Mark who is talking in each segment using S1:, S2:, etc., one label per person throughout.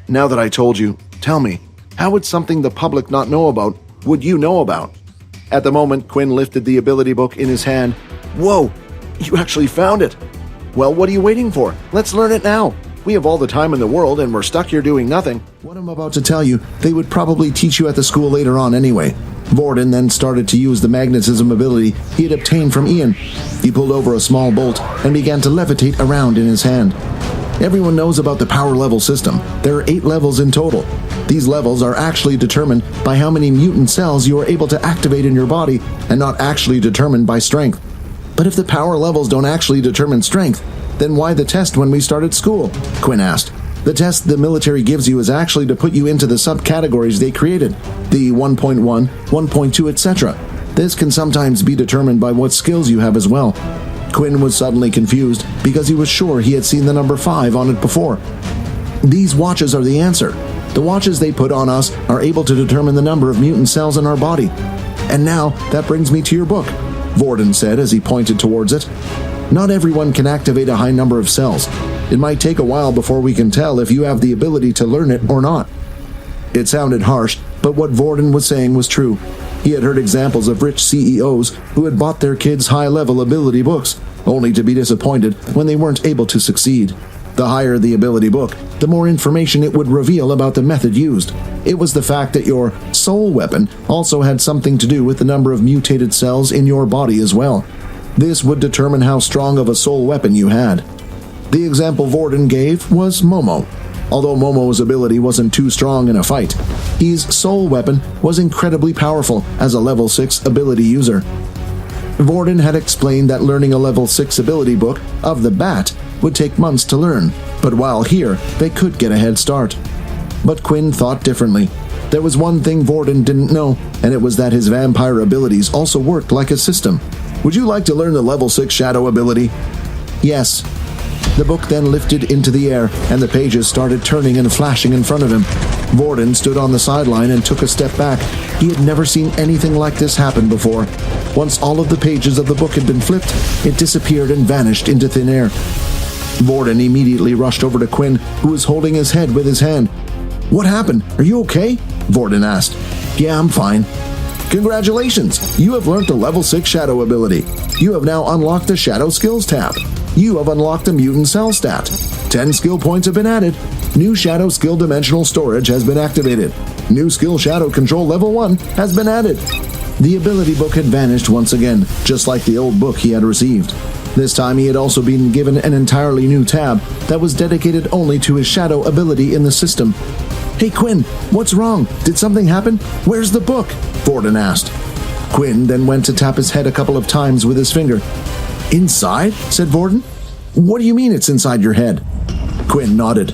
S1: Now that I told you, tell me, how would something the public not know about would you know about? At the moment, Quinn lifted the ability book in his hand. Whoa, you actually found it. Well, what are you waiting for? Let's learn it now. We have all the time in the world and we're stuck here doing nothing. What I'm about to tell you, they would probably teach you at the school later on anyway. Vorden then started to use the magnetism ability he had obtained from Ian. He pulled over a small bolt and began to levitate around in his hand. Everyone knows about the power level system. There are 8 levels in total. These levels are actually determined by how many mutant cells you are able to activate in your body and not actually determined by strength. But if the power levels don't actually determine strength, then why the test when we started school? Quinn asked. The test the military gives you is actually to put you into the subcategories they created, the 1.1, 1.2, etc. This can sometimes be determined by what skills you have as well. Quinn was suddenly confused because he was sure he had seen the number 5 on it before. These watches are the answer. The watches they put on us are able to determine the number of mutant cells in our body. And now, that brings me to your book, Vorden said as he pointed towards it. Not everyone can activate a high number of cells. It might take a while before we can tell if you have the ability to learn it or not. It sounded harsh, but what Vorden was saying was true. He had heard examples of rich CEOs who had bought their kids high-level ability books, only to be disappointed when they weren't able to succeed. The higher the ability book, the more information it would reveal about the method used. It was the fact that your soul weapon also had something to do with the number of mutated cells in your body as well. This would determine how strong of a soul weapon you had. The example Vorden gave was Momo. Although Momo's ability wasn't too strong in a fight, his soul weapon was incredibly powerful as a level 6 ability user. Vorden had explained that learning a level 6 ability book of the Bat would take months to learn, but while here, they could get a head start. But Quinn thought differently. There was one thing Vorden didn't know, and it was that his vampire abilities also worked like a system. Would you like to learn the level 6 shadow ability? Yes. The book then lifted into the air, and the pages started turning and flashing in front of him. Vorden stood on the sideline and took a step back. He had never seen anything like this happen before. Once all of the pages of the book had been flipped, it disappeared and vanished into thin air. Vorden immediately rushed over to Quinn, who was holding his head with his hand. What happened? Are you okay? Vorden asked. Yeah, I'm fine. Congratulations! You have learned the level 6 shadow ability. You have now unlocked the shadow skills tab. You have unlocked the mutant cell stat. 10 skill points have been added. New shadow skill dimensional storage has been activated. New skill shadow control level 1 has been added. The ability book had vanished once again, just like the old book he had received. This time he had also been given an entirely new tab that was dedicated only to his shadow ability in the system. Hey Quinn, what's wrong? Did something happen? Where's the book? Vorden asked. Quinn then went to tap his head a couple of times with his finger. Inside? Said Vorden. What do you mean it's inside your head? Quinn nodded.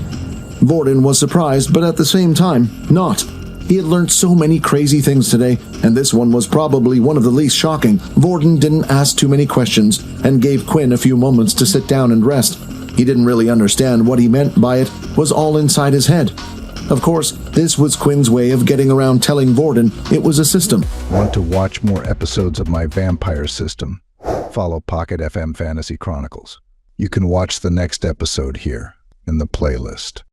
S1: Vorden was surprised, but at the same time, not. He had learned so many crazy things today, and this one was probably one of the least shocking. Vorden didn't ask too many questions, and gave Quinn a few moments to sit down and rest. He didn't really understand what he meant by it was all inside his head. Of course, this was Quinn's way of getting around telling Vorden it was a system.
S2: Want to watch more episodes of my vampire system? Follow Pocket FM Fantasy Chronicles. You can watch the next episode here in the playlist.